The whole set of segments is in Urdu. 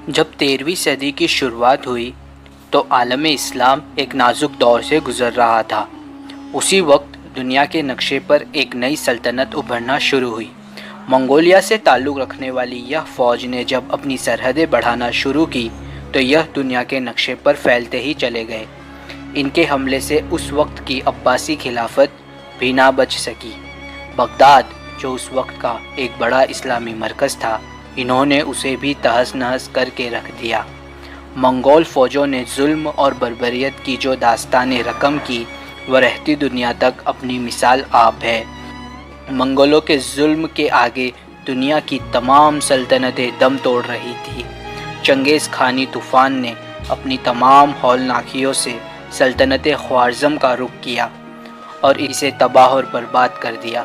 جب 13ویں صدی کی شروعات ہوئی تو عالم اسلام ایک نازک دور سے گزر رہا تھا۔ اسی وقت دنیا کے نقشے پر ایک نئی سلطنت ابھرنا شروع ہوئی۔ منگولیا سے تعلق رکھنے والی یہ فوج نے جب اپنی سرحدیں بڑھانا شروع کی تو یہ دنیا کے نقشے پر پھیلتے ہی چلے گئے۔ ان کے حملے سے اس وقت کی عباسی خلافت بھی نہ بچ سکی۔ بغداد جو اس وقت کا ایک بڑا اسلامی مرکز تھا، انہوں نے اسے بھی تہس نہس کر کے رکھ دیا۔ منگول فوجوں نے ظلم اور بربریت کی جو داستانیں رقم کی وہ رہتی دنیا تک اپنی مثال آپ ہے۔ منگولوں کے ظلم کے آگے دنیا کی تمام سلطنتیں دم توڑ رہی تھی۔ چنگیز خانی طوفان نے اپنی تمام ہولناکیوں سے سلطنت خوارزم کا رخ کیا اور اسے تباہ اور برباد کر دیا۔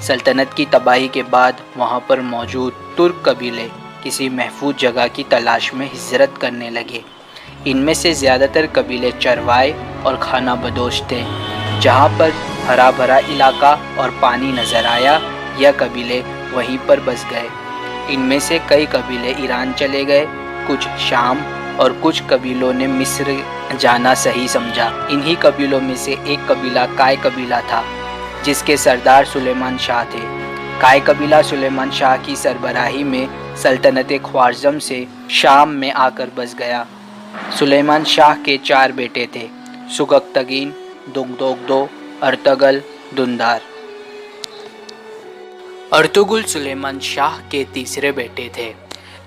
سلطنت کی تباہی کے بعد وہاں پر موجود ترک قبیلے کسی محفوظ جگہ کی تلاش میں ہجرت کرنے لگے۔ ان میں سے زیادہ تر قبیلے چروائے اور خانہ بدوش تھے۔ جہاں پر ہرا بھرا علاقہ اور پانی نظر آیا، یہ قبیلے وہیں پر بس گئے۔ ان میں سے کئی قبیلے ایران چلے گئے، کچھ شام اور کچھ قبیلوں نے مصر جانا صحیح سمجھا۔ انہی قبیلوں میں سے ایک قبیلہ کائے قبیلہ تھا جس کے سردار سلیمان شاہ تھے۔ کائے قبیلہ سلیمان شاہ کی سربراہی میں سلطنت خوارزم سے شام میں آ کر بس گیا۔ سلیمان شاہ کے 4 بیٹے تھے: سگکتگین، دگدوگدو، ارطغرل، دندار۔ ارطغرل سلیمان شاہ کے تیسرے بیٹے تھے۔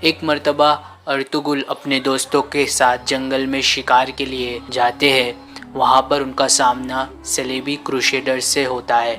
ایک مرتبہ ارطغرل اپنے دوستوں کے ساتھ جنگل میں شکار کے لیے جاتے ہیں۔ وہاں پر ان کا سامنا صلیبی کروسیڈرز سے ہوتا ہے۔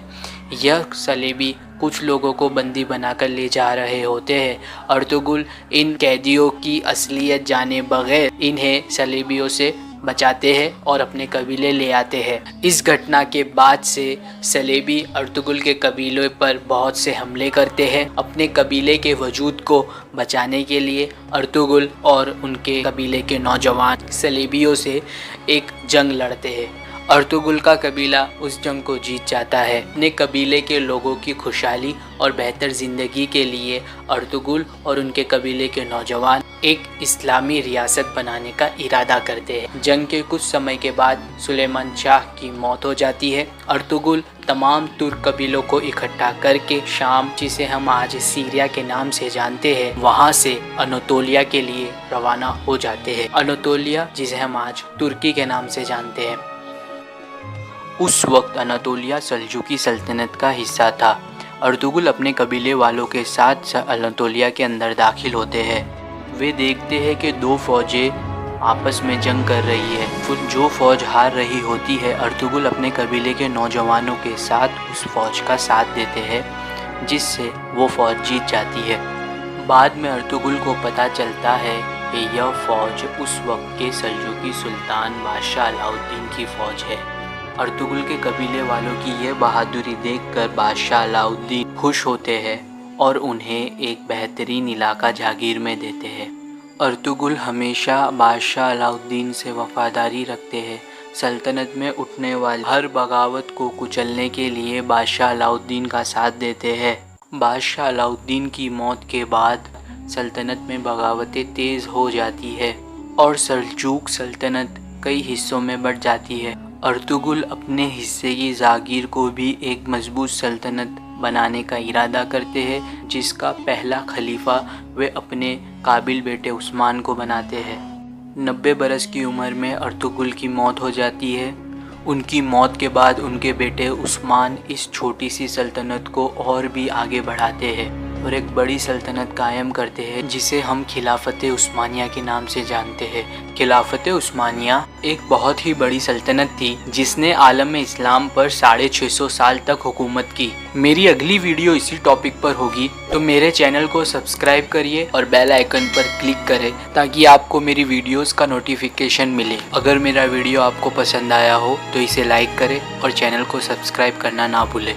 یہ صلیبی کچھ لوگوں کو بندی بنا کر لے جا رہے ہوتے ہیں۔ ارطغرل ان قیدیوں کی اصلیت جانے بغیر انہیں صلیبیوں سے بچاتے ہیں اور اپنے قبیلے لے آتے ہیں۔ اس گھٹنا کے بعد سے صلیبی ارطغرل کے قبیلے پر بہت سے حملے کرتے ہیں۔ اپنے قبیلے کے وجود کو بچانے کے لیے ارطغرل اور ان کے قبیلے کے نوجوان صلیبیوں سے ایک جنگ لڑتے ہیں۔ ارطغرل کا قبیلہ اس جنگ کو جیت جاتا ہے۔ اپنے قبیلے کے لوگوں کی خوشحالی اور بہتر زندگی کے لیے ارطغرل اور ان کے قبیلے کے نوجوان ایک اسلامی ریاست بنانے کا ارادہ کرتے ہیں۔ جنگ کے کچھ سمے کے بعد سلیمان شاہ کی موت ہو جاتی ہے۔ ارطغرل تمام ترک قبیلوں کو اکٹھا کر کے شام، جسے ہم آج سیریا کے نام سے جانتے ہیں، وہاں سے اناتولیا کے لیے روانہ ہو جاتے ہیں۔ اناتولیا جسے ہم آج ترکی کے نام سے جانتے ہیں۔ اس وقت اناتولیا سلجوقی سلطنت کا حصہ تھا۔ ارطغرل اپنے قبیلے والوں کے ساتھ اناتولیا کے اندر داخل ہوتے ہیں۔ وہ دیکھتے ہیں کہ 2 فوجیں آپس میں جنگ کر رہی ہے۔ جو فوج ہار رہی ہوتی ہے، ارطغرل اپنے قبیلے کے نوجوانوں کے ساتھ اس فوج کا ساتھ دیتے ہیں، جس سے وہ فوج جیت جاتی ہے۔ بعد میں ارطغرل کو پتہ چلتا ہے کہ یہ فوج اس وقت کے سلجوقی سلطان بادشاہ علاء الدین کی فوج ہے۔ ارطغرل کے قبیلے والوں کی یہ بہادری دیکھ کر بادشاہ علاء الدین خوش ہوتے ہیں اور انہیں ایک بہترین علاقہ جاگیر میں دیتے ہیں۔ ارطغرل ہمیشہ بادشاہ علاء الدین سے وفاداری رکھتے ہیں۔ سلطنت میں اٹھنے والی ہر بغاوت کو کچلنے کے لیے بادشاہ علاء الدین کا ساتھ دیتے ہیں۔ بادشاہ علاء الدین کی موت کے بعد سلطنت میں بغاوتیں تیز ہو جاتی ہے اور سلجوق سلطنت کئی حصوں میں بٹ جاتی ہے۔ ارطغرل اپنے حصے کی جاگیر کو بھی ایک مضبوط سلطنت بنانے کا ارادہ کرتے ہیں، جس کا پہلا خلیفہ وہ اپنے قابل بیٹے عثمان کو بناتے ہیں۔ 90 برس کی عمر میں ارطغرل کی موت ہو جاتی ہے۔ ان کی موت کے بعد ان کے بیٹے عثمان اس چھوٹی سی سلطنت کو اور بھی آگے بڑھاتے ہیں اور ایک بڑی سلطنت قائم کرتے ہیں، جسے ہم خلافت عثمانیہ کے نام سے جانتے ہیں۔ خلافت عثمانیہ ایک بہت ہی بڑی سلطنت تھی جس نے عالم اسلام پر 650 سال تک حکومت کی۔ میری اگلی ویڈیو اسی ٹاپک پر ہوگی، تو میرے چینل کو سبسکرائب کریے اور بیل آئیکن پر کلک کریں تاکہ آپ کو میری ویڈیوز کا نوٹیفیکیشن ملے۔ اگر میرا ویڈیو آپ کو پسند آیا ہو تو اسے لائک کریں اور چینل کو سبسکرائب کرنا نہ بھولیں۔